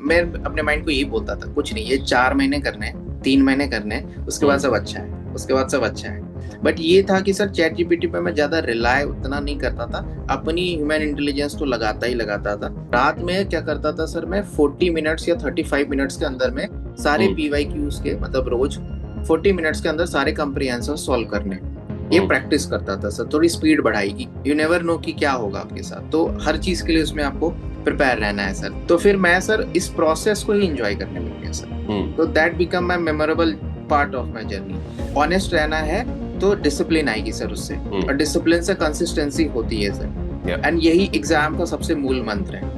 मैं अपने माइंड को यही बोलता था, कुछ नहीं, ये 4 महीने करने हैं, 3 महीने करने हैं, उसके बाद सब अच्छा है, उसके बाद सब अच्छा है। बट ये था कि सर चैट जीपीटी पे मैं ज्यादा रिलाय उतना नहीं करता था, अपनी ह्यूमन इंटेलिजेंस तो लगाता ही लगाता था। रात में क्या करता था सर, मैं 40 मिनट्स या 35 मिनट्स के अंदर में सारे पीवाई क्यूज के, मतलब रोज 40 मिनट्स के अंदर सारे कंप्रीहेंशन सॉल्व करने, ये प्रैक्टिस करता था सर। थोड़ी स्पीड बढ़ाएगी, यू नेवर नो कि क्या होगा आपके साथ, तो हर चीज के लिए उसमें आपको प्रिपेयर रहना है सर। तो फिर मैं सर इस प्रोसेस को ही एंजॉय करने लग गया सर। तो that become my memorable part of my journey. Honest रहना है तो डिसिप्लिन आएगी सर उससे, और डिसिप्लिन से कंसिस्टेंसी होती है सर, एंड यही एग्जाम का सबसे मूल मंत्र है।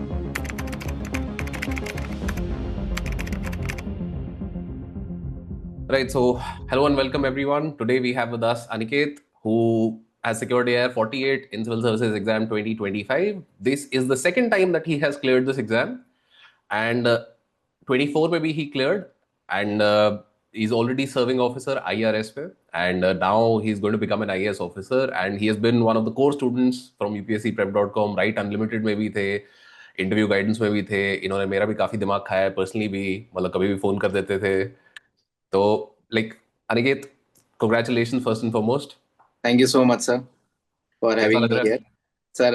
Right, so hello and welcome everyone. Today we have with us Aniket, who has secured AIR 48 in Civil Services Exam 2025. This is the second time that he has cleared this exam, and 24 maybe he cleared, and he's already serving officer IRS पे, and now he's going to become an IAS officer, and he has been one of the core students from UPSCprep.com, right? Unlimited में भी थे, interview guidance में भी थे, इन्होंने मेरा भी काफी दिमाग खाया है पर्सनली भी, मतलब कभी भी फोन कर देते थे। तो like Aniket, congratulations first and foremost. Thank you so much sir for कैसा हैविंग लग मी रहा here. Sir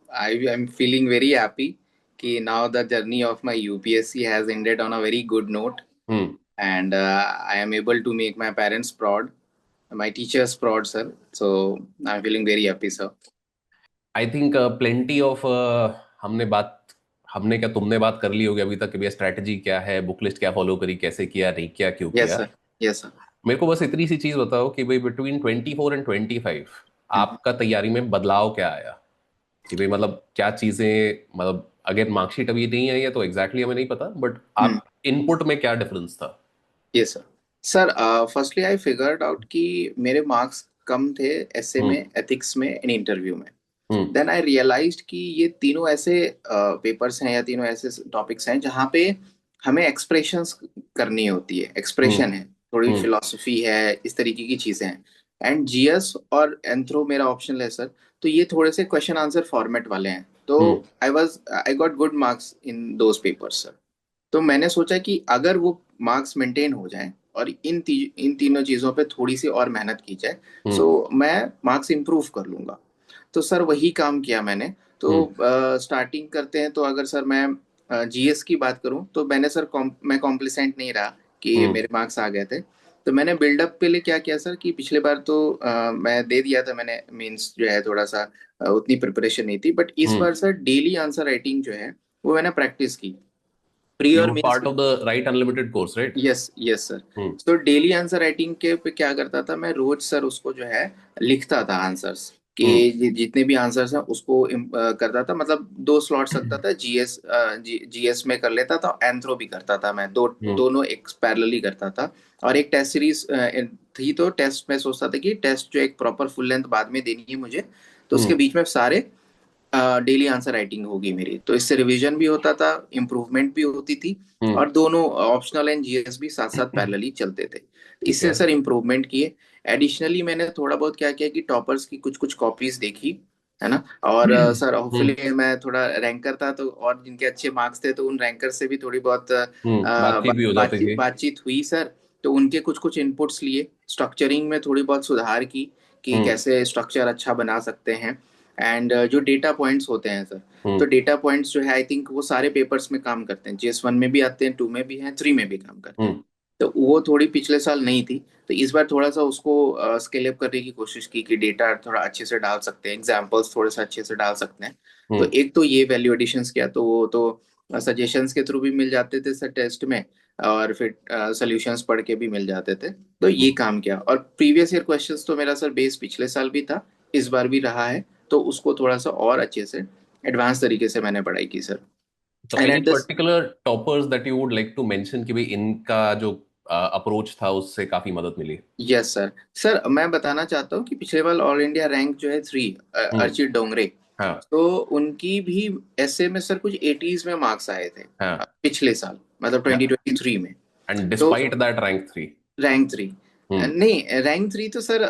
I am feeling very happy कि now the journey of my UPSC has ended on a very good note, है? and I am able to make my parents proud, my teachers proud, sir. So I'm feeling very happy, sir. I think plenty of हमने क्या तुमने बात कर ली होगी अभी तक कि भैया स्ट्रैटेजी क्या है, बुक लिस्ट क्या फॉलो करी, कैसे किया, नहीं किया, क्यों Yes, किया। sir. Yes, sir. मेरे को बस इतनी सी चीज बताओ कि भाई बिटवीन 24 एंड 25 Mhm. आपका तैयारी में बदलाव क्या आया, कि भाई मतलब क्या चीजें, मतलब अगर मार्कशीट अभी नहीं आई है तो एग्जैक्टली हमें नहीं पता, बट Hmm. आप इनपुट में क्या डिफरेंस था? Yes, sir. Sir firstly I figured out कि मेरे मार्क्स कम थे एसए में, हम्म। एथिक्स में, इन इंटरव्यू में। हम्म। देन आई रियलाइज्ड कि ये तीनों ऐसे पेपर्स हैं या तीनों ऐसे टॉपिक्स हैं जहाँ पे हमें एक्सप्रेशंस करनी होती है, हम्म। एक्सप्रेशन है, थोड़ी हम्म। फिलोसफी है, इस तरीके की चीजें हैं। एंड जीएस और एंथ्रो मेरा ऑप्शनल है सर, तो ये थोड़े से क्वेश्चन आंसर फॉर्मेट वाले हैं। तो hmm. I got good marks in those papers sir. तो मैंने सोचा कि अगर वो मार्क्स मेंटेन हो जाएं और इन तीनों चीजों पे थोड़ी सी और मेहनत की जाए, सो हम्म। मैं मार्क्स इंप्रूव कर लूंगा। तो सर वही काम किया मैंने। तो हम्म। स्टार्टिंग करते हैं, तो अगर सर मैं जीएस की बात करूं तो मैंने सर मैं कॉम्प्लिसेंट नहीं रहा कि हम्म। मेरे मार्क्स आ गए थे। तो मैंने बिल्डअप के लिए क्या किया सर, कि पिछले बार तो मैं दे दिया था, मैंने मींस जो है थोड़ा सा उतनी प्रिपरेशन नहीं थी, बट इस हम्म। बार सर डेली आंसर राइटिंग जो है वो मैंने प्रैक्टिस की, प्री You और were mains. part of the Right Unlimited course, right? Yes yes sir. Hmm. तो डेली आंसर राइटिंग के पे क्या करता था मैं, रोज सर उसको जो है लिखता था आंसर्स कि हम्म। जितने भी आंसर्स हैं उसको करता था, मतलब 2 स्लॉट्स रखता था, जीएस जीएस में कर लेता था, एंथ्रो भी करता था मैं, हम्म। दोनों एक पैरेलली करता था। और एक टेस्ट सीरीज थी, तो टेस्ट में सोचता था कि टेस्ट जो एक प्रॉपर फुल लेंथ बाद में देनी है मुझे, तो उसके हम्म। बीच में सारे डेली आंसर राइटिंग होगी मेरी, तो इससे रिवीजन भी होता था, इम्प्रूवमेंट भी होती थी, हम्म। और दोनों ऑप्शनल एंड जीएस भी साथ साथ पैरेलली चलते थे। ठीक इससे है। सर इम्प्रूवमेंट किए। एडिशनली मैंने थोड़ा बहुत क्या किया कि टॉपर्स की कुछ कुछ कॉपीज देखी, है ना। और सर हम्म। होपफुली मैं थोड़ा रैंकर था, तो और जिनके अच्छे मार्क्स थे तो उन रैंकर से भी थोड़ी बहुत बातचीत भी हो जाती थी। बातचीत हुई सर। तो उनके कुछ कुछ इनपुट्स लिए, स्ट्रक्चरिंग में थोड़ी बहुत सुधार की कि हम्म। कैसे स्ट्रक्चर अच्छा बना सकते हैं। एंड जो डेटा पॉइंट्स होते हैं सर, तो हम्म। डेटा पॉइंट्स जो है आई थिंक वो सारे पेपर्स में काम करते हैं, जीएस 1 में भी आते हैं, 2 में भी हैं, 3 में भी काम करते हैं। हम्म। तो वो थोड़ी पिछले साल नहीं थी, तो इस बार थोड़ा सा उसको स्केल अप करने की कोशिश की कि डेटा थोड़ा अच्छे से डाल सकते हैं, एग्जाम्पल्स थोड़े से अच्छे से डाल सकते हैं। तो हम्म। एक तो ये वैल्यू एडिशंस किया, तो वो तो सजेशंस के थ्रू भी मिल जाते थे सर टेस्ट में, और फिर सॉल्यूशंस पढ़ के भी मिल जाते थे। तो ये हम्म। काम किया, और प्रीवियस ईयर क्वेश्चंस तो मेरा सर बेस पिछले साल भी था, इस बार भी रहा है। तो उसको थोड़ा सा और अच्छे से एडवांस तरीके से मैंने पढ़ाई की सर। तो and any at this, particular toppers that you would like to mention कि भाई इनका जो अप्रोच था उससे काफी मदद मिली? Yes sir. सर मैं बताना चाहता हूँ कि पिछले बार ऑल इंडिया रैंक जो है 3, हम्म। अर्चित डोंगरे, हाँ। तो उनकी भी ऐसे में सर कुछ एटीज में मार्क्स आए थे हाँ। पिछले साल, मतलब या 2023 में। एंड तो डिस्पाइट दैट रैंक 3। रैंक 3, हम्म। नहीं रैंक 3 तो सर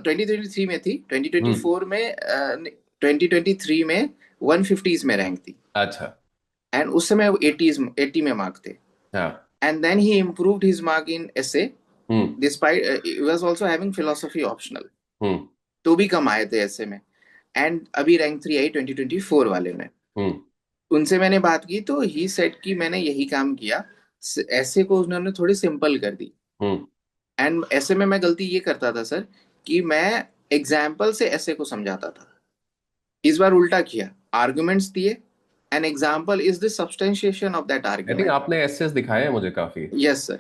2023 में थी, हम्म। 2024 में 2023 में 150s में रैंक थी। अच्छा। एंड उस समय वो 80 में मार्क थे. हाँ. And then he improved his mark in essay, hmm. Despite he was also having philosophy optional. Hmm. तो भी कम आए थे ऐसे में. एंड अभी रैंक 3 आई 2024 वाले में. हम्म. उनसे मैंने बात की तो ही सेड कि मैंने यही काम किया. ऐसे को उन्होंने थोड़ी सिंपल कर दी. हम्म. एंड ऐसे में मैं गलती ये करता था सर कि मैं एग्जाम्पल से ऐसे को समझाता था. इस बार उल्टा किया. आर्गुमेंट्स दिए. An example is the substantiation of that I think argument. आपने एसेस दिखाए हैं मुझे काफी. Yes sir.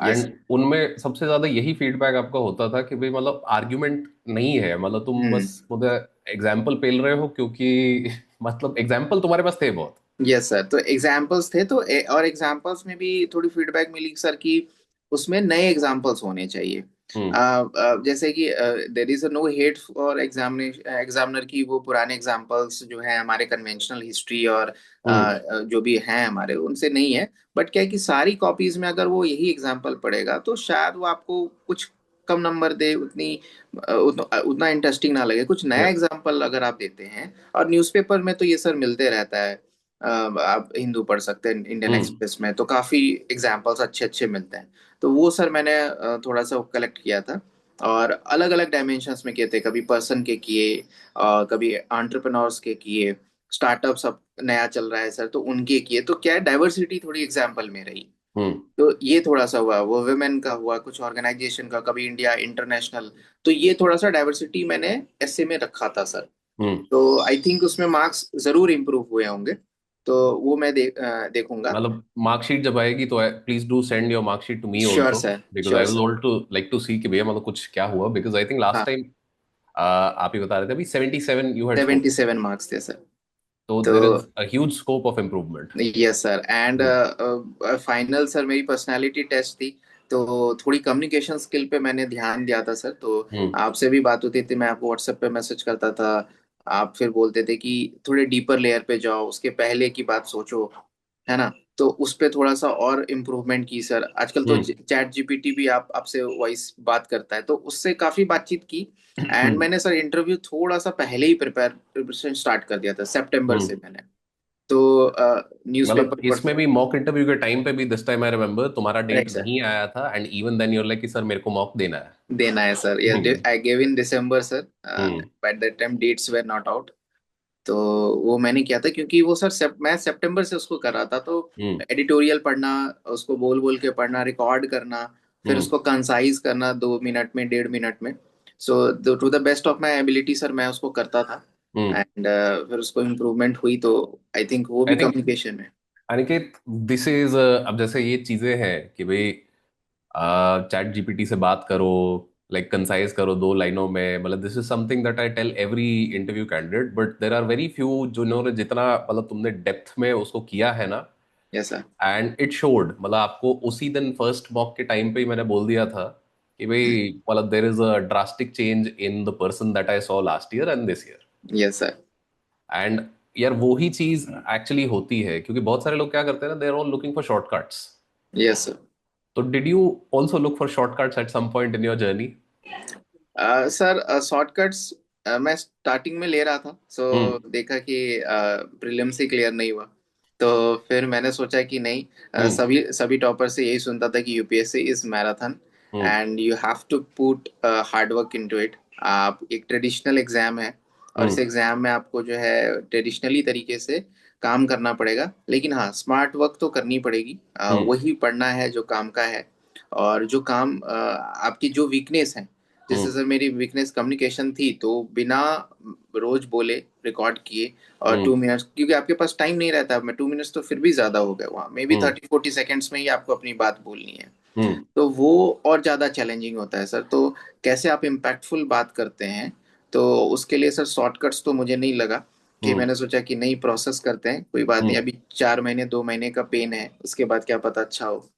यस. एंड उनमें सबसे ज्यादा यही फीडबैक आपका होता था कि भाई मतलब आर्ग्यूमेंट नहीं है, मतलब तुम हम्म. बस मुझे एग्जाम्पल पेल रहे हो क्योंकि मतलब एग्जाम्पल तुम्हारे पास थे बहुत. Yes sir. तो एग्जाम्पल्स थे तो और एग्जाम्पल्स में भी थोड़ी फीडबैक मिली सर कि उसमें नए एग्जाम्पल्स होने चाहिए. हम्म. जैसे कि there is no hate for examiner की वो पुराने एग्जाम्पल्स जो है हमारे कन्वेंशनल हिस्ट्री और हम्म. जो भी हैं हमारे उनसे नहीं है. बट क्या है कि सारी कॉपीज में अगर वो यही एग्जाम्पल पढ़ेगा तो शायद वो आपको कुछ कम नंबर दे. उतना इंटरेस्टिंग ना लगे. कुछ नया या. एग्जाम्पल अगर आप देते हैं. और न्यूज़पेपर में तो ये सर मिलते रहता है. आप हिंदू पढ़ सकते हैं इंडियन हम्म. एक्सप्रेस में तो काफी एग्जाम्पल्स अच्छे अच्छे मिलते हैं. तो वो सर मैंने थोड़ा सा कलेक्ट किया था. और अलग अलग डायमेंशंस में किए थे. कभी पर्सन के किए, कभी एंटरप्रेन्योर्स के किए. स्टार्टअप सब नया चल रहा है सर तो उनके किए. तो क्या है डाइवर्सिटी थोड़ी एग्जाम्पल में रही. हम्म. तो ये थोड़ा सा हुआ. वो वुमेन का हुआ, कुछ ऑर्गेनाइजेशन का, कभी इंडिया इंटरनेशनल. तो ये थोड़ा सा डाइवर्सिटी मैंने ऐसे में रखा था सर. हम्म. तो आई थिंक उसमें मार्क्स जरूर इम्प्रूव हुए होंगे. तो वो मैं देखूंगा. मतलब मार्कशीट जब आएगी तो please do send your marksheet to me sure also, sir. Because sure I will sir. Also like to see कि भैया मतलब कुछ क्या हुआ, बिकॉज आई थिंक लास्ट हाँ. टाइम आप ही बता रहे थे अभी 77 यू हैड स्कोर. 77 मार्क्स थे सर. तो तो there is a huge scope of improvement. Yes sir. And final sir मेरी पर्सनालिटी टेस्ट थी. तो थोड़ी कम्युनिकेशन स्किल पे मैंने ध्यान दिया था सर. तो हम्म. आपसे भी बात होती थी, मैं आपको व्हाट्सएप पे मैसेज करता था. आप फिर बोलते थे कि थोड़े डीपर लेयर पे जाओ, उसके पहले की बात सोचो, है ना. तो उस पे थोड़ा सा और इम्प्रूवमेंट की सर. आजकल तो हम्म. चैट जीपीटी भी आपसे वॉइस बात करता है तो उससे काफी बातचीत की. एंड हम्म. मैंने सर इंटरव्यू थोड़ा सा पहले ही प्रिपरेशन स्टार्ट कर दिया था सितंबर हम्म. से मैंने. तो मतलब न्यूज़पेपर इसमें भी मॉक इंटरव्यू के टाइम पे भी दिस टाइम आई रिमेम्बर तुम्हारा डेट राइट सर. नहीं आया था, and even then your like कि सर मेरे को मॉक देना है. देना है sir. Hmm. I give in December sir. Hmm. By that time dates were not out. तो वो मैंने किया था क्योंकि वो सर मैं सितंबर से उसको कर रहा था. तो हम्म. एडिटोरियल पढ़ना, उसको बोल बोल के पढ़ना, रिकॉर्ड करना, फिर हम्म. उसको कंसाइज करना 2 मिनट में, 1.5 मिनट में. So to the best of my ability sir मैं उसको करता था. हम्म. एंड फिर उसको इम्प्रूवमेंट हुई तो आई थिंक वो आई भी थिंक कम्युनिकेशन में. अनिकेत, दिस इज अब जैसे ये चीजें हैं कि भाई चैट जीपीटी से बात करो, लाइक कंसाइज करो 2 लाइनों में, मतलब this is something that I tell every interview candidate, but there are very few जिन्होंने जितना मतलब तुमने डेप्थ में उसको किया है ना, yes sir. And it showed. मतलब आपको उसी दिन फर्स्ट मॉक के टाइम पे ही मैंने बोल दिया था कि भाई मतलब there is a drastic change in the person that I saw last year and this year. Yes sir. And यार वो ही चीज एक्चुअली होती है, क्योंकि बहुत सारे लोग क्या करते हैं ना, they are all looking for shortcuts. Yes sir. तो did you also look for shortcuts at some point in your journey? Sir shortcuts मैं स्टार्टिंग में ले रहा था. सो हम्म. देखा कि प्रीलिम्स ही क्लियर नहीं हुआ. तो फिर मैंने सोचा कि नहीं, हम्म. सभी सभी टॉपर से यही सुनता था कि UPSC is marathon hmm. And you have to put hard work into it. आप एक ट्रेडिशनल एग्जाम है और इस हम्म. एग्जाम में आपको जो है ट्रेडिशनली तरीके से काम करना पड़ेगा. लेकिन हाँ स्मार्ट वर्क तो करनी पड़ेगी. हम्म. वही पढ़ना है जो काम का है. और जो काम आपकी जो वीकनेस है, जैसे हम्म. सर मेरी वीकनेस कम्युनिकेशन थी तो बिना रोज बोले रिकॉर्ड किए. और हम्म. 2 मिनट्स क्योंकि आपके पास टाइम नहीं रहता. मैं 2 मिनट्स तो फिर भी ज्यादा हो गए वहाँ. May be hmm. 30-40 सेकेंड्स में ही आपको अपनी बात बोलनी है. हम्म. तो वो और ज्यादा चैलेंजिंग होता है सर. तो कैसे आप इम्पैक्टफुल बात करते हैं. तो उसके लिए सर शॉर्टकट्स तो मुझे नहीं लगा. कि हम्म. मैंने सोचा कि नहीं प्रोसेस करते हैं, कोई बात नहीं. हम्म. अभी 4 महीने 2 महीने का पेन है, उसके बाद क्या पता अच्छा हो.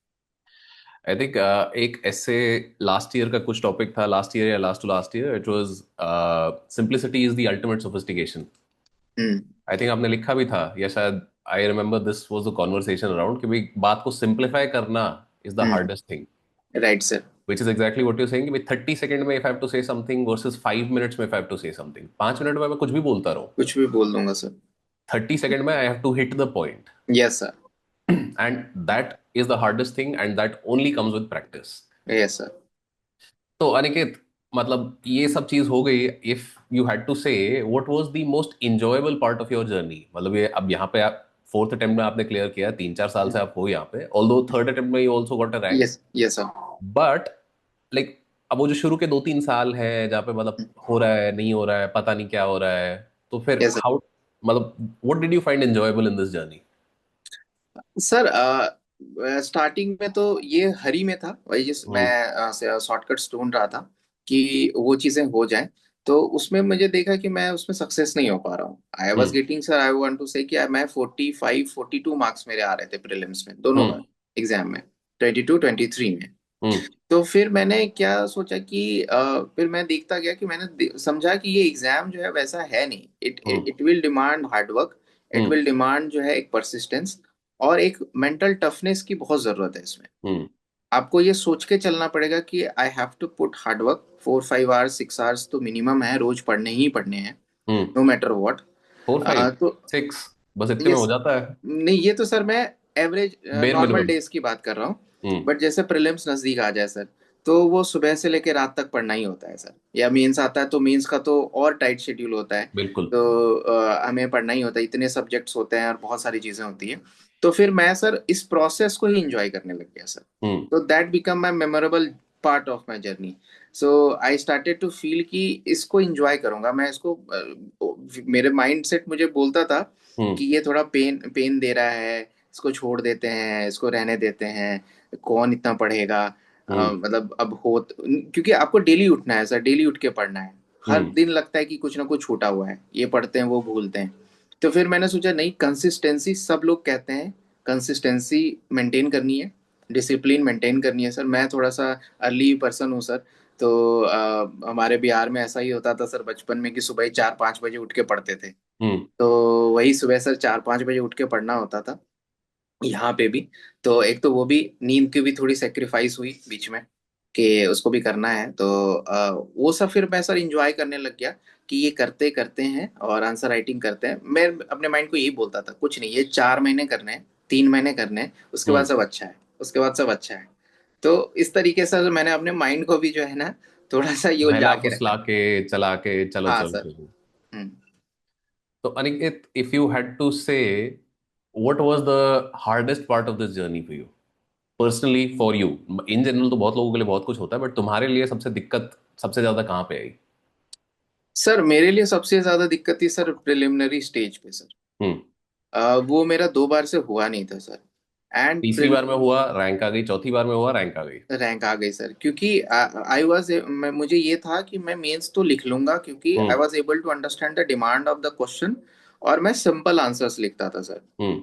आई थिंक एक ऐसे लास्ट ईयर का कुछ टॉपिक था, लास्ट ईयर या last to last year, it was simplicity is the ultimate sophistication. Hmm. I think आपने लिखा भी था, या शायद I remember this was the conversation around कि भाई बात को सिंप्लीफाई करना is the hmm. Hardest thing. Right sir. Which is exactly what you're saying कि भाई 30 सेकेंड में if I have to say something versus 5 minutes में if I have to say something, 5 minute में मैं कुछ भी बोलता रहूं. कुछ भी बोल दूंगा सर. 30 सेकंड में I have to hit the point, yes sir. And that is the hardest thing and that only comes with practice. Yes sir. तो अनिकेत, मतलब ये सब चीज हो गई। If you had to say what was the most enjoyable part of your journey, मतलब ये अब यहाँ पे आप फोर्थ अटेम्प्ट में आपने क्लियर किया, 3-4 साल से आप हो यहाँ पे, ऑल्दो थर्ड अटेम्प्ट में you also got a rank, yes yes sir. But like अब वो जो शुरू के 2-3 साल है जहाँ पे मतलब हो रहा है नहीं हो रहा है पता नहीं क्या हो रहा है, तो फिर यस हाउ, मतलब what did you find enjoyable in this journey? Sir. Starting में तो ये हरी में था, वही जिस हम्म। मैं शॉर्टकट्स ढूंढ रहा था कि वो चीजें हो जाएं। तो उसमें मुझे देखा कि मैं उसमें सक्सेस नहीं हो पा रहा हूँ। I was hmm. Getting, sir I want to say कि मैं 45-42 मार्क्स मेरे आ रहे थे प्रीलिम्स में, दोनों में हम्म। एग्जाम में, 22-23 में। हम्म। तो फिर मैंने क्या सोचा कि फिर मैं देखता गया कि मैंने समझा कि ये एग्जाम जो है वैसा है नहीं। It hmm. It will demand hard work, it hmm. Will demand जो है एक परसिस्टेंस और एक मेंटल टफनेस की बहुत जरूरत है इसमें। हम्म। आपको ये सोच के चलना पड़ेगा कि I have to put hard work, 4-5 hours 6 hours तो मिनिमम है, रोज पढ़ने ही पढ़ने हैं, हम्म। No matter what. 4, 5, तो 6, बस इतने ये, में हो जाता है, नहीं ये तो सर मैं एवरेज बेर नॉर्मल मिनिमम। डेज की बात कर रहा हूँ। हम्म। बट जैसे प्रीलिम्स नजदीक आ जाए सर, तो वो सुबह से लेकर रात तक पढ़ना ही होता है सर। या मेंस आता है तो मेंस का तो और टाइट शेड्यूल होता है। बिल्कुल। तो हमें पढ़ना ही होता है, इतने सब्जेक्ट्स होते हैं और बहुत सारी चीजें होती है। तो फिर मैं सर इस प्रोसेस को ही इंजॉय करने लग गया सर। हम्म। तो that become my memorable part of my journey. So I started to feel कि इसको इंजॉय करूंगा मैं इसको। मेरे माइंड सेट मुझे बोलता था हम्म। कि ये थोड़ा पेन पेन दे रहा है, इसको छोड़ देते हैं, इसको रहने देते हैं, कौन इतना पढ़ेगा। हम्म। मतलब अब हो क्योंकि आपको डेली उठना है सर, डेली उठ के पढ़ना है। हर हम्म। दिन लगता है कि कुछ ना कुछ छूटा हुआ है, ये पढ़ते हैं वो भूलते हैं। तो फिर मैंने सोचा नहीं, कंसिस्टेंसी सब लोग कहते हैं, कंसिस्टेंसी मेंटेन करनी है, डिसिप्लिन मेंटेन करनी है सर। मैं थोड़ा सा अर्ली पर्सन हूँ सर। तो हमारे बिहार में ऐसा ही होता था सर बचपन में कि सुबह ही 4-5 बजे उठ के पढ़ते थे। हम्म। तो वही सुबह सर 4-5 बजे उठ के पढ़ना होता था यहाँ पे भी। तो एक तो वो भी, नींद की भी थोड़ी सेक्रीफाइस हुई बीच में कि उसको भी करना है। तो वो सब फिर मैं सर इंजॉय करने लग गया कि ये करते करते हैं और आंसर राइटिंग करते हैं। मैं अपने माइंड को यही बोलता था कुछ नहीं, ये 4 महीने करने हैं, 3 महीने करने हैं, उसके बाद हम्म। सब अच्छा है, उसके बाद सब अच्छा है। तो इस तरीके से मैंने अपने माइंड को भी जो है ना थोड़ा सा ये बहला उलझा के फुसला रखा। के चला के चलो हाँ चल सर। शुरू। हम्म। तो Aniket, if you had to say what was the hardest part of this journey for you, personally for you, in general तो बहुत लोगों के लिए बहुत कुछ होता है, बट तुम्हारे लिए सबसे दिक्कत सबसे ज्यादा कहाँ पे आई? सर मेरे लिए सबसे ज्यादा दिक्कत थी सर प्रिलिमिनरी स्टेज पे सर। हम्म। वो मेरा 2 बार से हुआ नहीं था सर। एंड तीसरी बार में हुआ रैंक आ गई, चौथी बार में हुआ रैंक आ गई। रैंक आ गई सर, क्योंकि आई वाज, मुझे ये था कि मैं मेंस तो लिख लूंगा क्योंकि I hmm. Was able to understand the demand of the question. और मैं सिंपल आंसर्स लिखता था सर। हम्म।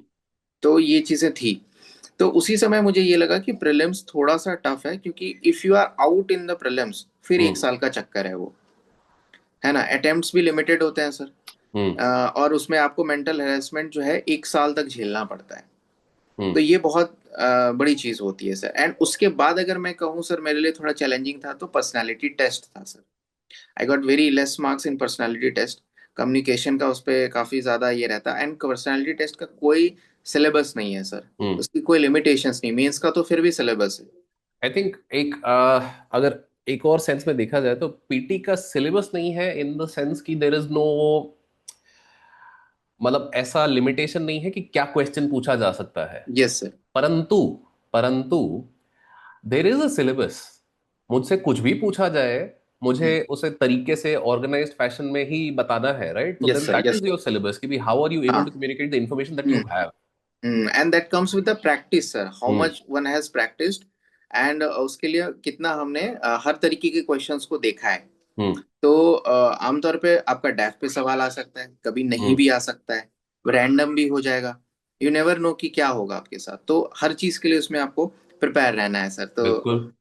तो ये चीजें थी। तो उसी समय मुझे ये लगा कि प्रीलिम्स थोड़ा सा टफ है, क्योंकि if you are out in the prelims फिर एक हम्म। साल का चक्कर है वो, है ना। अटेम्प्ट्स भी लिमिटेड होते हैं सर। हम्म। और उसमें आपको मेंटल हेरेसमेंट जो है 1 साल तक झेलना पड़ता है। तो हम्म। ये बहुत बड़ी चीज होती है सर। एंड उसके बाद अगर मैं कहूँ सर मेरे लिए थोड़ा चैलेंजिंग था तो पर्सनालिटी टेस्ट था sir. I got very less marks in personality test. Communication का उस पर काफी ज्यादा ये रहता है। एंड पर्सनालिटी टेस्ट का कोई सिलेबस नहीं है सर, हम्म। उसकी कोई लिमिटेशंस नहीं। मेंस का तो फिर भी सिलेबस है। आई थिंक एक अगर एक और सेंस में देखा जाए तो पीटी का सिलेबस नहीं है, इन द सेंस कि देर इज नो, मतलब ऐसा लिमिटेशन नहीं है कि क्या क्वेश्चन पूछा जा सकता है, यस सर। परंतु परंतु देर इज अ सिलेबस। मुझसे कुछ भी पूछा जाए, मुझे उसे तरीके से ऑर्गेनाइज्ड फैशन में ही बताना है, राइट? तो yes then sir. That yes is your syllabus कि हाउ आर यू एबल हाँ। To communicate the information that you hmm. Have. And that comes with the practice sir, how hmm. Much one has practised. And उसके लिए कितना हमने हर तरीके के questions को देखा है। हम्म। तो आमतौर पे आपका डेफ पे सवाल आ सकता है, कभी नहीं हम्म। भी आ सकता है, रैंडम भी हो जाएगा। यू नेवर नो कि क्या होगा आपके साथ। तो हर चीज के लिए उसमें आपको प्रिपेयर रहना है सर। तो बिल्कुल।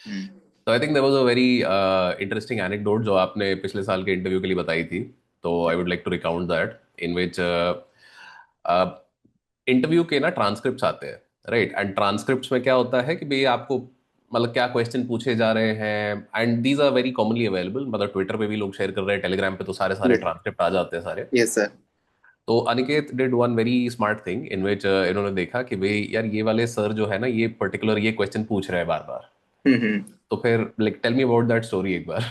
हम्म। तो I think there was a very interesting anecdote जो आपने पिछले साल के इंटरव्यू के लिए बताई थी। तो I would like to recount that, in which interview के ना ट्रांसक्रिप्ट्स आते हैं, राइट? एंड ट्रांसक्रिप्ट्स में क्या होता है कि भाई आपको मतलब क्या क्वेश्चन पूछे जा रहे हैं, and these are very commonly available, मतलब ट्विटर पे भी लोग शेयर कर रहे हैं, टेलीग्राम पे तो सारे सारे ट्रांसक्रिप्ट आ जाते हैं सारे। Yes sir. तो Aniket did one very smart thing in which इन्होंने देखा कि भाई यार ये वाले सर जो है ना ये पर्टिकुलर ये क्वेश्चन पूछ रहे हैं बार बार। हम्म। तो फिर like tell me about that story एक बार।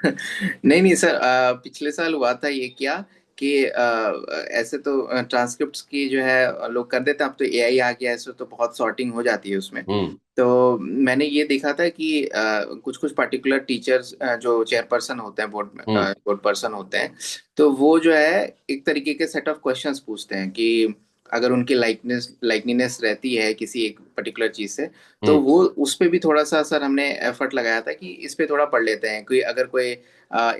नहीं नहीं सर, पिछले साल हुआ था ये क्या कि ऐसे तो ट्रांसक्रिप्ट्स की जो है लोग कर देते हैं, अब तो एआई आ गया है, ऐसे तो बहुत सॉर्टिंग हो जाती है उसमें। हम्म। तो मैंने ये देखा था कि कुछ कुछ पर्टिकुलर टीचर्स जो चेयरपर्सन होते हैं, हम्म। बोर्ड पर्सन होते हैं, तो वो जो है एक तरीके के सेट ऑफ क्वेश्चंस पूछते हैं कि अगर उनकी लाइकनीनेस रहती है किसी एक पर्टिकुलर चीज से, तो हम्म। वो उस पे भी थोड़ा सा सर हमने एफर्ट लगाया था कि इस पे थोड़ा पढ़ लेते हैं, कोई अगर कोई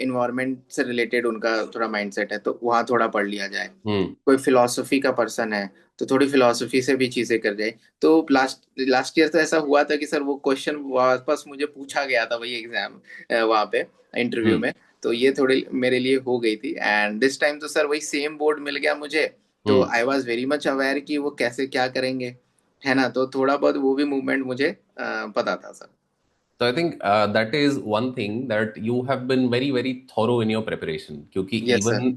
इन्वायरमेंट से रिलेटेड उनका थोड़ा माइंडसेट है तो वहाँ थोड़ा पढ़ लिया जाए। हम्म। कोई फिलॉसफी का पर्सन है तो थोड़ी फिलॉसफी से भी चीजें कर जाए। तो लास्ट ईयर तो ऐसा हुआ था कि सर वो क्वेश्चन वापस मुझे पूछा गया था वही एग्जाम वहाँ पे इंटरव्यू हम्म। में। तो ये थोड़ी मेरे लिए हो गई थी, एंड दिस टाइम तो सर वही सेम बोर्ड मिल गया मुझे। तो hmm. I was very much aware कि वो कैसे क्या करेंगे, है ना, तो थोड़ा बहुत वो भी मूवमेंट मुझे पता था सर। तो I think that is one thing that you have been very very thorough in your preparation, क्योंकि यस सर। इवन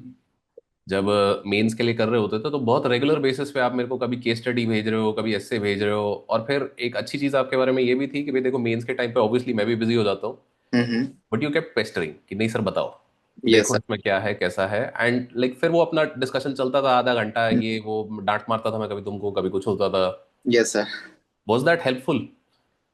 जब मेंस के लिए कर रहे होते थे तो बहुत रेगुलर बेसिस पे आप मेरे को कभी केस स्टडी भेज रहे हो, कभी ऐसे भेज रहे हो। और फिर एक अच्छी चीज आपके बारे में ये भी थी कि भाई देखो मेंस के टाइम पे ऑब्वियसली मैं भी बिजी हो जाता हूँ, हम्म। बट यू केप्ट पेस्टरिंग कि नहीं सर बताओ, यस देखो सर। इसमें क्या है कैसा है। एंड लाइक फिर वो अपना डिस्कशन चलता था आधा घंटा, ये वो डांट मारता था मैं कभी तुमको, कभी कुछ होता था। Yes sir. Was that helpful?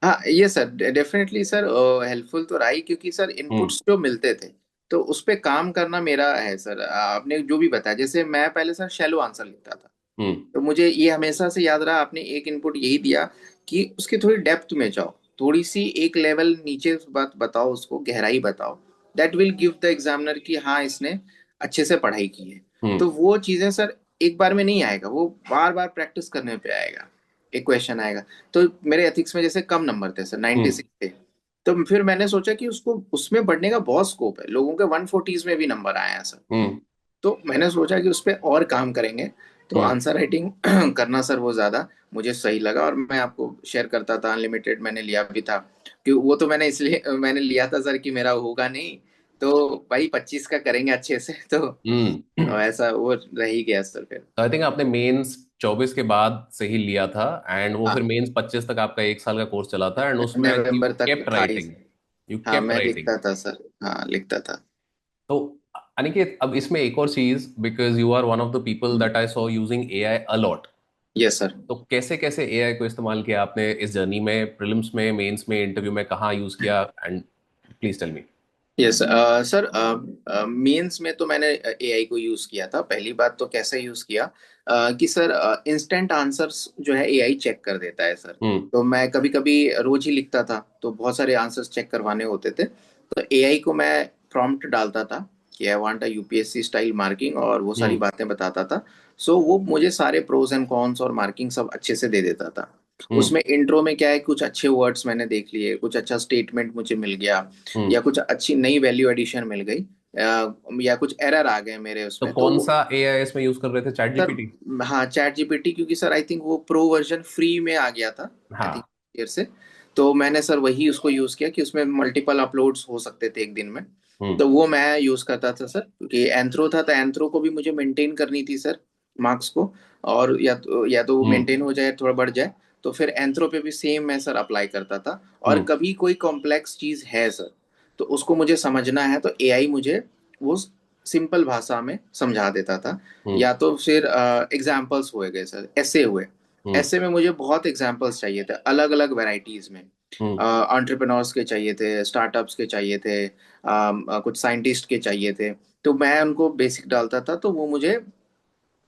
हाँ ये सर, डेफिनेटली सर हेल्पफुल तो रहा ही, क्योंकि सर हम्म। इनपुट्स जो मिलते थे तो उस पे काम करना मेरा है सर। आपने जो भी बताया, जैसे मैं पहले सर शैलो आंसर लिखता था, हम्म। तो मुझे ये हमेशा से याद रहा, आपने एक इनपुट यही दिया कि उसकी थोड़ी डेप्थ में जाओ, थोड़ी सी एक लेवल नीचे बात बताओ, उसको गहराई बताओ। That will give the examiner कि हाँ इसने अच्छे से पढ़ाई की है। हम्म। तो वो चीजें सर एक बार में नहीं आएगा, वो बार बार प्रैक्टिस करने पे आएगा, एक क्वेश्चन आएगा। तो मेरे एथिक्स में जैसे कम नंबर थे सर, हम्म। 96 थे। तो फिर मैंने सोचा कि उसको उसमें बढ़ने का बहुत स्कोप है, लोगों के 140s में भी नंबर आए हैं सर। हम्म। तो मैंने सोचा कि उस पर और काम करेंगे। तो हम्म। आंसर राइटिंग करना सर वो ज्यादा मुझे सही लगा, और मैं आपको शेयर करता था, अनलिमिटेड मैंने लिया भी था, कि वो तो मैंने इसलिए मैंने लिया था सर कि मेरा होगा नहीं, तो भाई 25 का करेंगे अच्छे से। तो हम्म। ऐसा वो रह ही गया सर फिर। आई थिंक आपने मेंस 24 के बाद से ही लिया था, एंड वो हाँ, फिर मेंस 25 तक आपका एक साल का कोर्स चला था, एंड उसमें यू नवंबर तक केप्ट था ही। राइटिंग, यू हाँ केप्ट मैं राइटिंग। लिखता था सर, हाँ लिखता था। तो अनिकेत अब इसमें एक और चीज, because you are one of the people that I saw using AI a lot. Yes sir. तो कैसे कैसे एआई को इस्तेमाल किया आपने इस जर्नी में, प्रीलिम्स में, मेंस में, इंटरव्यू में कहाँ यूज किया, and please tell me. Yes sir, mains में तो मैंने एआई को यूज किया था। पहली बात तो कैसे यूज किया, कि सर इंस्टेंट आंसर्स जो है एआई चेक कर देता है सर। हम्म। तो मैं कभी कभी रोज ही लिखता था, तो बहुत सारे आंसर्स चेक करवाने होते थे, तो एआई को मैं प्रॉम्प्ट डालता था कि I want a UPSC style marking, और वो सारी हम्म। बातें बताता था। सो वो मुझे सारे प्रोज एंड कॉन्स और मार्किंग सब अच्छे से दे देता था। हम्म। उसमें इंट्रो में क्या है, कुछ अच्छे वर्ड्स मैंने देख लिए, कुछ अच्छा स्टेटमेंट मुझे मिल गया, हम्म। या कुछ अच्छी नई वैल्यू एडिशन मिल गई, या कुछ एरर आ गए मेरे तो उसमें, तो कौन सा एआई इसमें यूज कर रहे थे, चैट सर जीपीटी? हाँ चैट जीपीटी, क्योंकि सर आई थिंक वो प्रो वर्जन फ्री में आ गया था, आई थिंक हाँ। ईयर से। तो मैंने सर वही उसको यूज किया कि उसमें मल्टीपल अपलोड्स हो सकते थे एक दिन में। हम्म। तो वो मैं यूज करता था सर, क्योंकि एंथ्रो था तो एंथ्रो को भी मुझे मेंटेन करनी थी सर, मार्क्स को। और या तो वो हम्म। मेंटेन हो जाए, थोड़ा बढ़ जाए, तो फिर एंथ्रो पे भी सेम मैं सर अप्लाई करता था। और हम्म। कभी कोई कॉम्प्लेक्स चीज है सर, तो उसको मुझे समझना है, तो एआई मुझे वो सिंपल भाषा में समझा देता था। हम्म। या तो फिर एग्जाम्पल्स हुए गए सर, ऐसे हुए, हम्म। ऐसे में मुझे बहुत एग्जाम्पल्स चाहिए थे अलग अलग वेराइटीज में। हम्म। एंटरप्रेन्योर्स के चाहिए थे, स्टार्टअप्स के चाहिए थे, कुछ साइंटिस्ट के चाहिए थे। तो मैं उनको बेसिक डालता था, तो वो मुझे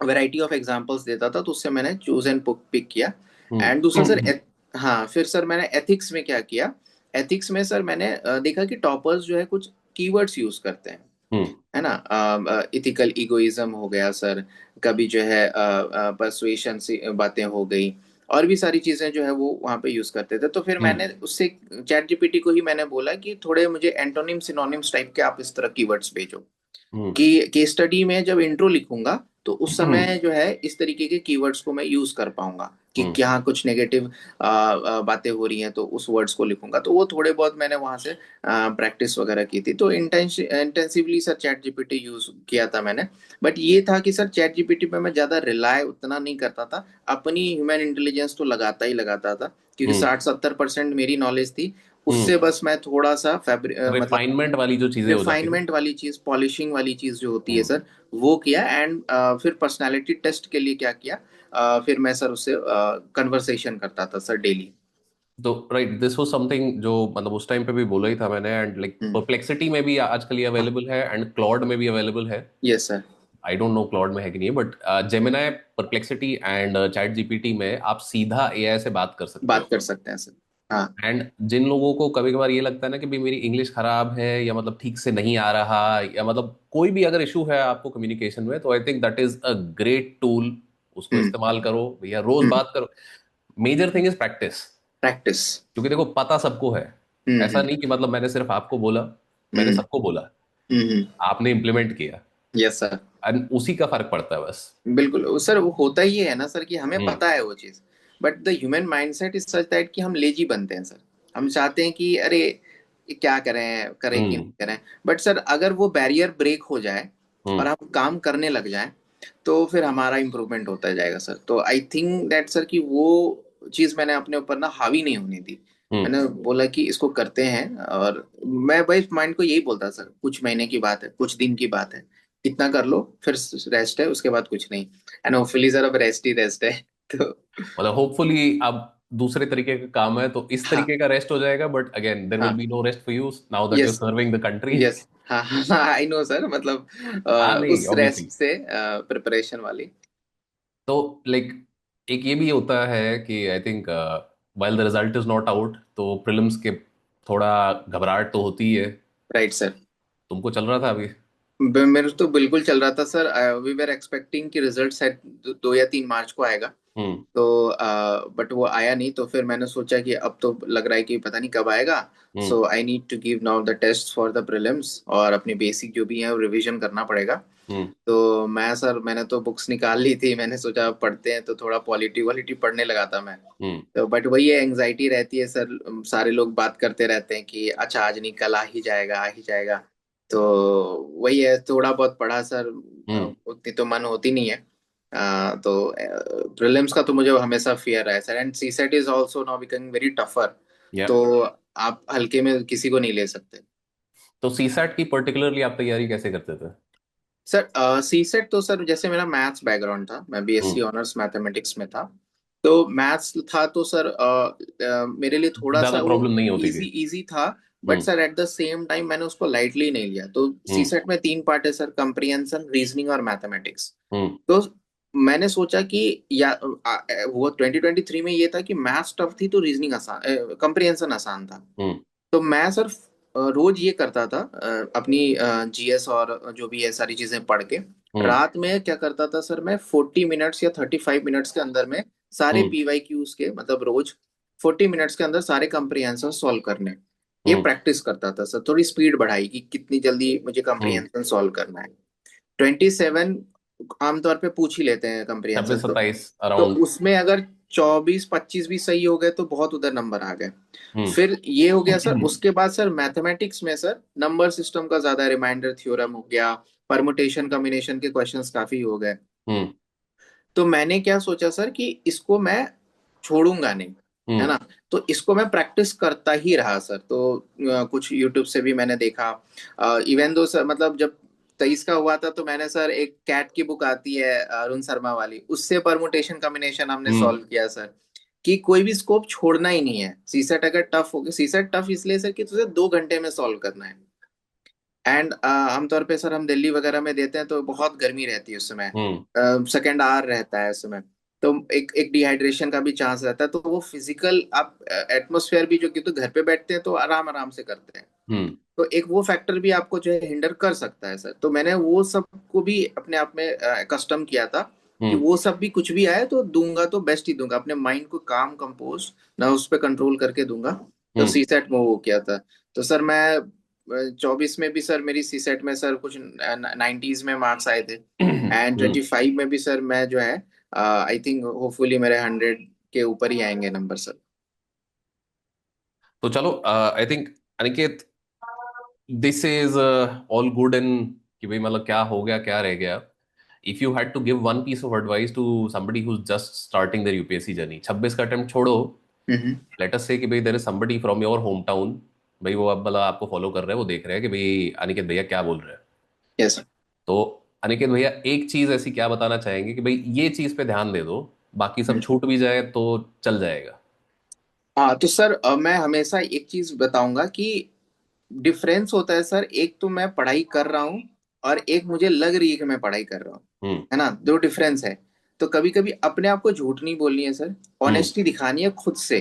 वैरायटी ऑफ एग्जांपल्स देता था, तो उससे मैंने चूज एंड पिक किया। एंड दूसरा सर हम्म। हाँ फिर सर मैंने एथिक्स में क्या किया, एथिक्स में सर मैंने देखा कि टॉपर्स जो है कुछ कीवर्ड्स यूज करते हैं, हम्म। है ना। इथिकल इगोइज्म हो गया सर, कभी जो है परसुएशन से बातें हो गई, और भी सारी चीजें जो है वो वहाँ पे यूज करते थे। तो फिर हम्म। मैंने उससे चैट जीपीटी को ही मैंने बोला कि थोड़े मुझे एंटोनिम सिनोनिम्स टाइप के आप इस तरह कीवर्ड्स भेजो। हम्म कि केस स्टडी में जब इंट्रो लिखूंगा तो उस हम्म समय जो है इस तरीके के कीवर्ड्स को मैं यूज कर पाऊंगा कि हम्म क्या कुछ नेगेटिव बातें हो रही हैं तो उस वर्ड्स को लिखूंगा। तो वो थोड़े बहुत मैंने वहां से प्रैक्टिस वगैरह की थी। तो intensively sir chat GPT use किया था मैंने। बट ये था कि सर चैट जीपीटी पे मैं ज्यादा रिलाय उतना नहीं करता था, अपनी ह्यूमन इंटेलिजेंस तो लगाता ही लगाता था, क्योंकि हम्म 60-70% मेरी नॉलेज थी। हम्म उससे बस मैं थोड़ा सा मतलब रिफाइनमेंट वाली जो चीजें हो जाती थी। रिफाइनमेंट वाली चीज, पॉलिशिंग वाली चीज जो होती है हम्म सर, वो किया। एंड फिर पर्सनालिटी टेस्ट के लिए क्या किया, फिर मैं सर उससे कन्वर्सेशन करता था सर डेली। तो राइट, दिस वाज समथिंग जो मतलब उस टाइम पे भी बोला ही था मैंने, एंड लाइक हम्म। परप्लेक्सिटी में भी आजकल ये अवेलेबल है एंड क्लॉड में भी अवेलेबल है। Yes sir. I don't know Claude में है कि नहीं, but Gemini, perplexity and chat GPT में आप सीधा एआई से बात कर सकते बात हो। कर सकते हैं सर। हाँ। एंड जिन लोगों को कभी कभार ये लगता है ना कि भाई मेरी इंग्लिश खराब है या मतलब ठीक से नहीं आ रहा, या मतलब कोई भी अगर इशू है आपको कम्युनिकेशन में, तो I think that is a great tool. उसको हम्म। इस्तेमाल करो भैया, रोज हम्म। बात करो। Major thing is practice. Practice. क्योंकि देखो पता सबको है, ऐसा हम्म। नहीं कि मतलब मैंने सिर्फ आपको बोला, मैंने हम्म। सबको बोला, हम्म। आपने इम्प्लीमेंट किया, यस सर। एंड उसी का फर्क पड़ता है बस। बिल्कुल सर, वो होता ही है ना सर कि हमें हम्म पता है वो चीज। But the human mindset is such that कि हम लेजी बनते हैं सर। हम चाहते हैं कि अरे ये क्या करें, करें कि हम्म नहीं करें। बट सर अगर वो बैरियर ब्रेक हो जाए और हम्म हम काम करने लग जाएं तो फिर हमारा इम्प्रूवमेंट होता जाएगा सर। तो आई थिंक दैट सर कि वो चीज मैंने अपने ऊपर ना हावी नहीं होने दी। हम्म मैंने बोला कि इसको करते हैं। और मैं भाई माइंड को यही बोलता सर, कुछ महीने की बात है, कुछ दिन की बात है, इतना कर लो फिर रेस्ट है, उसके बाद कुछ नहीं। एंड होपफुली सर अब रेस्ट ही रेस्ट है। तो मतलब होपफुली अब दूसरे तरीके का काम है तो इस हाँ। तरीके का रेस्ट हो जाएगा, बट अगेन देयर विल हाँ। Be no rest for you now that you are yes. Serving the country. Yes. हाँ हाँ आई नो सर, मतलब हाँ नहीं उस ऑब्वियसली। रेस्ट से प्रिपरेशन वाली। तो लाइक एक ये भी होता है कि I think while the result is not out, तो प्रीलिम्स के थोड़ा घबराहट तो होती ही है। Right sir. तुमको चल रहा था अभी? मेरे तो बिल्कुल चल रहा था सर। वी वर एक्सपेक्टिंग कि रिजल्ट शायद 2 या 3 मार्च को आएगा। हम्म तो बट वो आया नहीं, तो फिर मैंने सोचा कि अब तो लग रहा है कि पता नहीं कब आएगा। Hmm so I need to give now the test for the prelims, और अपनी बेसिक जो भी है वो रिवीजन करना पड़ेगा। हम्म तो मैं सर, मैंने तो बुक्स निकाल ली थी, मैंने सोचा अब पढ़ते हैं, तो थोड़ा पॉलिटी वॉलिटी पढ़ने लगा था मैं। हम्म तो बट वही है, एंग्जाइटी रहती है सर। सारे लोग बात करते रहते हैं कि अच्छा आज नहीं, कल आ ही जाएगा, आ ही जाएगा। तो वही है, थोड़ा बहुत पढ़ा सर। हम्म उतनी तो मन होती नहीं है। तो प्रीलिम्स का तो मुझे हमेशा फियर है sir. And CSAT is also now becoming very tougher. या तो आप हल्के में किसी को नहीं ले सकते। तो सीसैट की पर्टिकुलरली आप तैयारी कैसे करते थे? सर सी सेट तो सर, जैसे मेरा मैथ्स बैकग्राउंड था, मैं बीएससी हम्म ऑनर्स मैथमेटिक्स में था। तो मैथ्स था तो सर मेरे लिए थोड़ा सा ज्यादा वो प्रॉब्लम नहीं होती थी। इजी इजी था। But hmm sir at the same time मैंने उसको लाइटली नहीं लिया। तो सी हम्म सेट में 3 पार्ट है सर, कंप्रिहेंशन, रीजनिंग और मैथमेटिक्स। हम्म तो मैंने सोचा कि या वो 2023 में ये था कि मैथ्स टफ थी तो रीजनिंग आसान, कंप्रिहेंशन आसान था। हम्म तो मैं सर रोज ये करता था, अपनी जीएस और जो भी है सारी चीजें पढ़ के हम्म रात में क्या करता था सर, मैं 40 मिनट्स या 35 मिनट्स के अंदर में सारे हम्म पीवाई क्यूज के, मतलब रोज 40 मिनट्स के अंदर सारे कंप्रीहेंशन सॉल्व करने। ये हम्म प्रैक्टिस करता था सर, थोड़ी स्पीड बढ़ाई कि कितनी जल्दी मुझे हम्म कंप्रीहेंशन सॉल्व करना है। 27 आमतौर पे पूछ ही लेते हैं कंप्रीहेंशन। 26 27 तो अराउंड। उसमें अगर 24-25 भी सही हो गए तो बहुत उधर नंबर आ गए। हम्म फिर ये हो गया सर। उसके बाद सर मैथमेटिक्स में सर नंबर सिस्टम का ज्यादा, रिमाइंडर थ्योरम हो गया, परमुटेशन कॉम्बिनेशन के क्वेश्चंस काफी हो गए। हम्म तो मैंने क्या सोचा सर कि इसको मैं छोड़ूंगा नहीं, है हम्म ना। तो इसको मैं प्रैक्टिस करता ही रहा सर। तो कुछ यूट्यूब से भी मैंने देखा। इवन दो सर, मतलब जब 23 का हुआ था तो मैंने सर, एक कैट की बुक आती है अरुण शर्मा वाली, उससे परमुटेशन कॉम्बिनेशन हमने हम्म सॉल्व किया सर। कि कोई भी स्कोप छोड़ना ही नहीं है। सीसेट अगर टफ हो गया, सीसेट टफ इसलिए सर कि तुझे 2 घंटे में सॉल्व करना है। एंड आमतौर पे सर हम दिल्ली वगैरह में देते हैं तो बहुत गर्मी रहती है उस समय, हम्म सेकेंड आवर रहता है उस समय। तो एक एक डिहाइड्रेशन का भी चांस रहता है। तो वो फिजिकल आप एटमोसफेयर भी जो कि, तो घर पे बैठते हैं तो आराम आराम से करते हैं। हम्म तो एक वो फैक्टर भी आपको जो है हिंडर कर सकता है सर। तो मैंने वो सब को भी अपने आप में कस्टम किया था कि हम्म वो सब भी कुछ भी आए तो दूंगा तो बेस्ट ही दूंगा, अपने माइंड को काम कंपोज ना, उस पर कंट्रोल करके दूंगा। तो हम्म सी सेट में वो किया था। तो सर मैं 24 में भी सर मेरी सी सेट में सर कुछ 90s में मार्क्स आए थे। एंड हम्म। 25 में भी सर मैं जो है आई थिंक होपफुली मेरे 100 के ऊपर ही आएंगे नंबर सर। तो चलो, I think Aniket, this is all good in कि भाई मतलब क्या हो गया क्या रह गया। If you had to give one piece of advice to somebody who's just starting their UPSC journey, 26 का अटेम्प्ट छोड़ो, हम्म। लेट अस से कि भाई there is somebody from your home town, भाई वो अब मतलब आपको फॉलो कर रहे हैं, वो देख रहे हैं कि भाई अनिकेत भैया क्या बोल रहे हैं। Yes sir. तो अनिकेत भैया एक चीज ऐसी क्या बताना चाहेंगे कि भाई ये चीज पे ध्यान दे दो, बाकी सब छूट भी जाए तो चल जाएगा। हाँ तो सर मैं हमेशा एक चीज बताऊंगा कि डिफरेंस होता है सर, एक तो मैं पढ़ाई कर रहा हूँ और एक मुझे लग रही है कि मैं पढ़ाई कर रहा हूँ, हम्म। है ना, दो डिफरेंस है। तो कभी कभी अपने आप को झूठ नहीं बोलनी है सर, हम्म। ऑनेस्टी दिखानी है खुद से।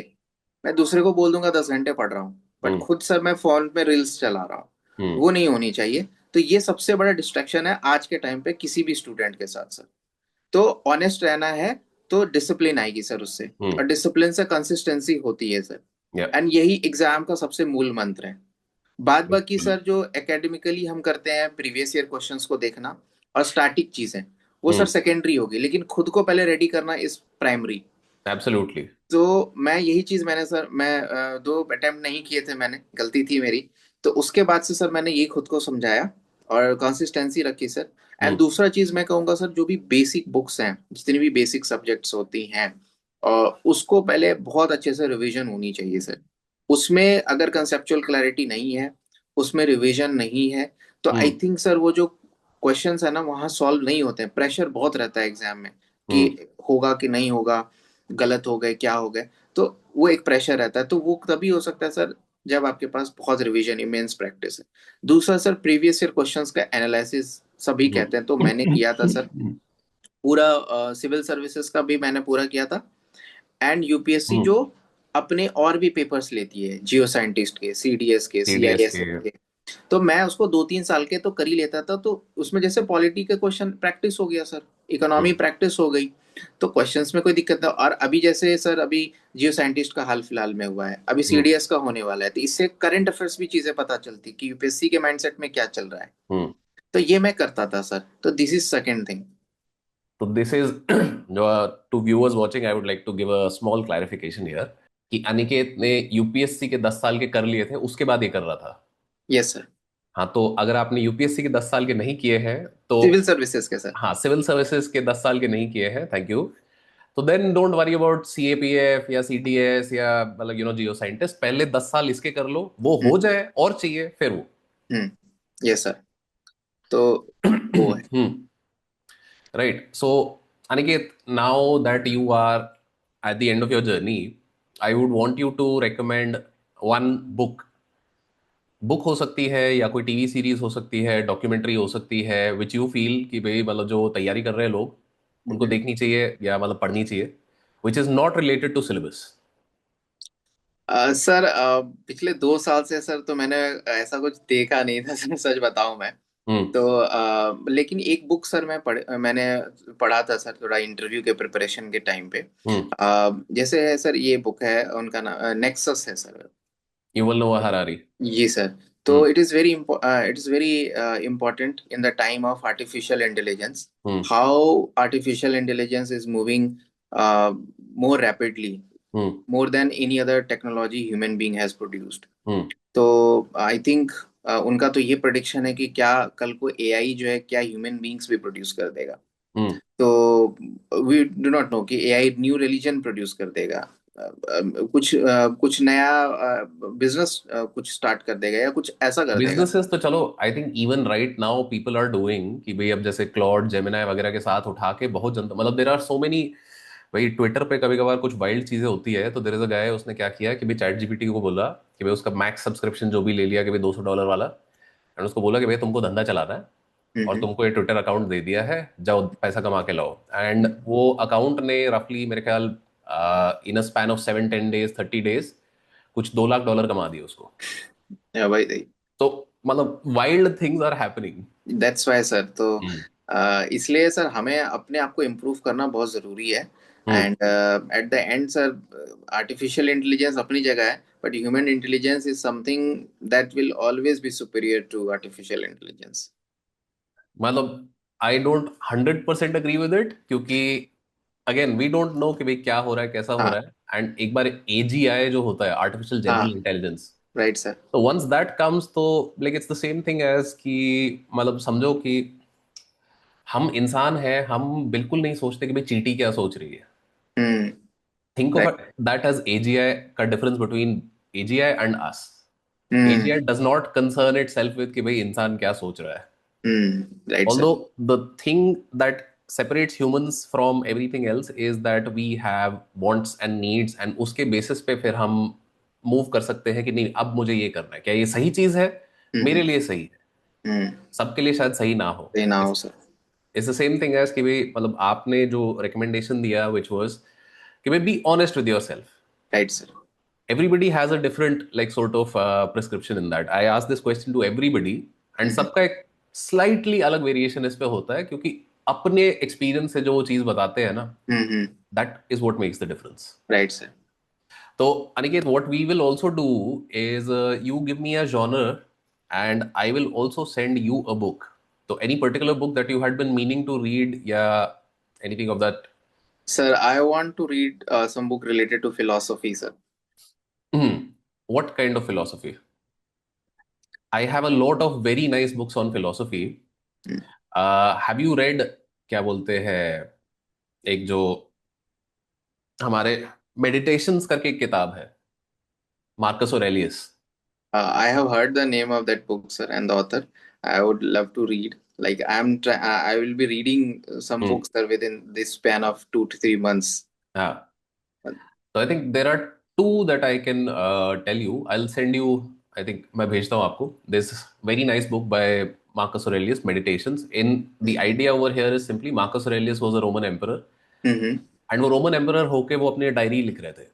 मैं दूसरे को बोल दूंगा 10 घंटे पढ़ रहा हूँ, बट हम्म। खुद सर मैं फोन पे रील्स चला रहा हूँ, हम्म। वो नहीं होनी चाहिए। तो ये सबसे बड़ा डिस्ट्रैक्शन है आज के टाइम पे किसी भी स्टूडेंट के साथ सर। तो ऑनेस्ट रहना है, तो डिसिप्लिन आएगी सर उससे, हम्म। और डिसिप्लिन से कंसिस्टेंसी होती है सर। या। एंड यही एग्जाम का सबसे मूल मंत्र है। बाद बाकी बिल्कुल। सर जो एकेडमिकली हम करते हैं प्रीवियस ईयर क्वेश्चंस को देखना और स्टैटिक चीजें, वो सर हम्म। सेकेंडरी होगी, लेकिन खुद को पहले रेडी करना इज प्राइमरी। एब्सोल्युटली। तो मैं यही चीज मैंने सर, मैं 2 अटेम्प्ट नहीं किए थे मैंने, गलती थी मेरी। तो उसके बाद से सर मैंने ये खुद को समझाया और कंसिस्टेंसी रखी सर। एंड हम्म। दूसरा चीज मैं कहूंगा सर, जो भी बेसिक बुक्स हैं, जितनी भी बेसिक सब्जेक्ट्स होती हैं, और उसको पहले बहुत अच्छे से रिवीजन होनी चाहिए सर। उसमें अगर कंसेप्चुअल क्लैरिटी नहीं है, उसमें रिवीजन नहीं है, तो आई हम्म। थिंक सर वो जो क्वेश्चंस है ना वहाँ सॉल्व नहीं होते हैं। प्रेशर बहुत रहता है एग्जाम में कि हम्म। होगा कि नहीं होगा, गलत हो गए क्या हो गए। तो वो एक प्रेशर रहता है, तो वो तभी हो सकता है सर जब आपके पास बहुत रिवीजन इमेंस प्रैक्टिस है। दूसरा सर, प्रीवियस ईयर क्वेश्चंस का एनालिसिस सभी कहते हैं, तो मैंने किया था सर हम्म। पूरा। सिविल सर्विसेज का भी मैंने पूरा किया था। एंड यूपीएससी हम्म। जो अपने और भी पेपर्स लेती है, जियो साइंटिस्ट के, सीडीएस के, सीडीएस के। सीआईएसएफ के, तो मैं उसको 2-3 साल के तो कर ही लेता था। तो उसमें जैसे पॉलिटी के क्वेश्चन प्रैक्टिस हो गया सर, इकोनॉमी हम्म। प्रैक्टिस हो गई, तो क्वेश्चंस में कोई दिक्कत नहीं। और अभी जैसे सर अभी जियो साइंटिस्ट का हाल फिलहाल में हुआ है, अभी हम्म। सीडीएस का होने वाला है, तो इससे करंट अफेयर्स भी चीजें पता चलती कि यूपीएससी के माइंडसेट में क्या चल रहा है। हम्म। तो ये मैं करता था सर, तो दिस इज सेकेंड थिंग। तो this is to viewers watching, I would like to give a small clarification here कि अनिकेत ने यूपीएससी के 10 साल के कर लिए थे, उसके बाद ये कर रहा था। Yes sir. हाँ, तो अगर आपने यूपीएससी के 10 साल के नहीं किए हैं तो, सिविल सर्विसेज के सर। हाँ सिविल सर्विसेज के 10 साल के नहीं किए हैं, थैंक यू, तो then don't worry about CAPF या सीडीएस या मतलब जियो साइंटिस्ट, पहले 10 साल इसके कर लो, वो हो हम्म। जाए और चाहिए फिर वो। हम्म। Yes sir. तो वो है। Hmm. Right. So, Aniket, now that you are at the end of your journey, I would want you to recommend one book. Book हो सकती है या कोई टीवी सीरीज हो सकती है, डॉक्यूमेंट्री हो सकती है, विच यू फील कि भाई मतलब जो तैयारी कर रहे हैं लोग उनको हम्म। देखनी चाहिए या मतलब पढ़नी चाहिए, which is not related to syllabus. Sir पिछले 2 साल से सर तो मैंने ऐसा कुछ देखा नहीं था सर, सच बताऊं मैं। हम्म। तो लेकिन एक बुक सर मैंने पढ़ा था सर, थोड़ा इंटरव्यू के प्रिपरेशन के टाइम पे। हम्म। जैसे है सर, ये बुक है, उनका नाम नेक्सस है सर। Yuval Noah Harari. जी सर। तो hmm. It is very important in the time of artificial intelligence, hmm. How artificial intelligence is moving more rapidly, hmm. more than any other technology human being has produced. Hmm. तो I think उनका तो ये prediction है कि क्या कल को AI जो है क्या ह्यूमन बींग्स भी प्रोड्यूस कर देगा। हम्म। तो वी डू नॉट नो कि एआई न्यू रिलीजन प्रोड्यूस कर देगा, कुछ नया बिजनेस कुछ स्टार्ट कर देगा या कुछ ऐसा कर देगा। बिजनेसेस तो चलो, I think even right now people are doing कि भाई अब जैसे क्लॉड जेमिनाई वगैरह के साथ उठा के बहुत जनता, मतलब देर आर सो मेनी। भाई ट्विटर पे कभी कभार कुछ वाइल्ड चीजें होती है, तो देर इज अ गाय, उसने क्या किया कि भाई चैट जीपीटी को बोला कि भाई उसका मैक्स सब्सक्रिप्शन जो भी ले लिया कि भाई $200 वाला, एंड उसको बोला कि भाई तुमको धंधा चलाना है और हम्म। तुमको ये ट्विटर अकाउंट दे दिया है, जाओ पैसा कमा के लाओ। एंड वो अकाउंट ने रफली मेरे ख्याल in a span of 7-10 days 30 days कुछ $2 लाख कमा दिए उसको। या भाई, तो मतलब wild things are happening. That's why sir. तो हम्म। इसलिए सर हमें अपने आप को इम्प्रूव करना बहुत ज़रूरी है। Hmm and at the end sir, artificial intelligence अपनी जगह है, but human intelligence is something that will always be superior to artificial intelligence. मतलब I don't 100% agree with it, क्योंकि अगेन वी डोंट नो कि भाई क्या हो रहा है, कैसा हो हाँ. रहा है. एंड एक बार एजीआई जो होता है, आर्टिफिशियल हाँ. General intelligence, right sir. तो वंस दैट कम्स तो like it's the same thing as कि मतलब समझो कि हम इंसान हैं, हम बिल्कुल नहीं सोचते कि भाई चींटी क्या सोच रही है. Hmm. Think of right. That as AGI का difference between AGI and us. Hmm. AGI does not concern itself with कि भाई इंसान क्या सोच रहा है. Right sir. Although the thing that separates humans from everything else is that we have wants and needs, and उसके basis पे फिर हम मूव कर सकते हैं कि नहीं अब मुझे ये करना है, क्या ये सही चीज है, हम्म. मेरे लिए सही है, हम्म. सबके लिए शायद सही ना हो. सही ना हो it's sir. The same thing as कि भाई मतलब आपने जो रिकमेंडेशन दिया विच वाज कि भाई be honest with your self. Right sir. Everybody has a different like sort of prescription in that. I ask this question to everybody, and हम्म. सबका एक slightly अलग वेरिएशन इस पे होता है, क्योंकि अपने एक्सपीरियंस से जो वो चीज बताते हैं ना, हम्म. that is what makes the difference. Right sir. तो Aniket, what we will also do is you give me a genre, and I will also send you a book. So any particular book that you had been meaning to read, yeah, anything of that? Sir, I want to read some book related to philosophy, sir. What kind of philosophy? I have a lot of very nice books on philosophy. Hmm. Have you read, क्या बोलते हैं, एक जो हमारे meditations करके एक किताब है, Marcus Aurelius. I have heard the name of that book, sir, and the author. I would love to read. Like I will be reading some hmm. books, sir, within this span of 2 to 3 months. हाँ. तो I think there are two that I can tell you. I will send you, I think मैं भेजता हूँ आपको, this very nice book by Marcus Aurelius, Meditations. In the idea over here is simply Marcus Aurelius was a Roman emperor, Mm-hmm. And वो Roman emperor होके वो अपनी diary लिख रहे थे.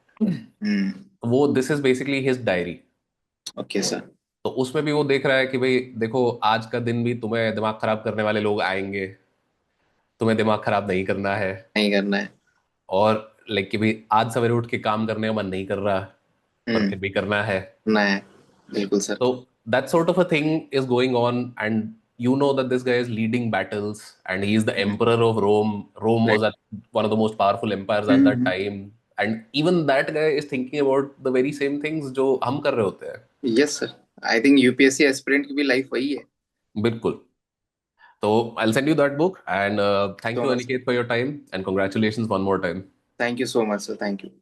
Mm. वो this is basically his diary. Okay, sir. तो उसमें भी वो देख रहा है कि भाई देखो, आज का दिन भी तुम्हें दिमाग खराब करने वाले लोग आएंगे, तुम्हें दिमाग खराब नहीं करना है. नहीं करना है. और लाइक कि भाई आज सवेरे उठ के काम करने का मन नहीं कर रहा, पर हम्म. फिर भी करना है. करना है. बिल्कुल सर. तो that sort of a thing is going on, and you know that this guy is leading battles, and he is the emperor of Rome. Rome Right. was at one of the most powerful empires at that Mm-hmm. time, and even that guy is thinking about the very same things जो हम कर रहे होते हैं. Yes, sir. I think UPSC aspirant की भी life वही है. बिल्कुल. So I'll send you that book, and thank So you, much. Aniket, for your time, and congratulations one more time. Thank you so much, sir. Thank you.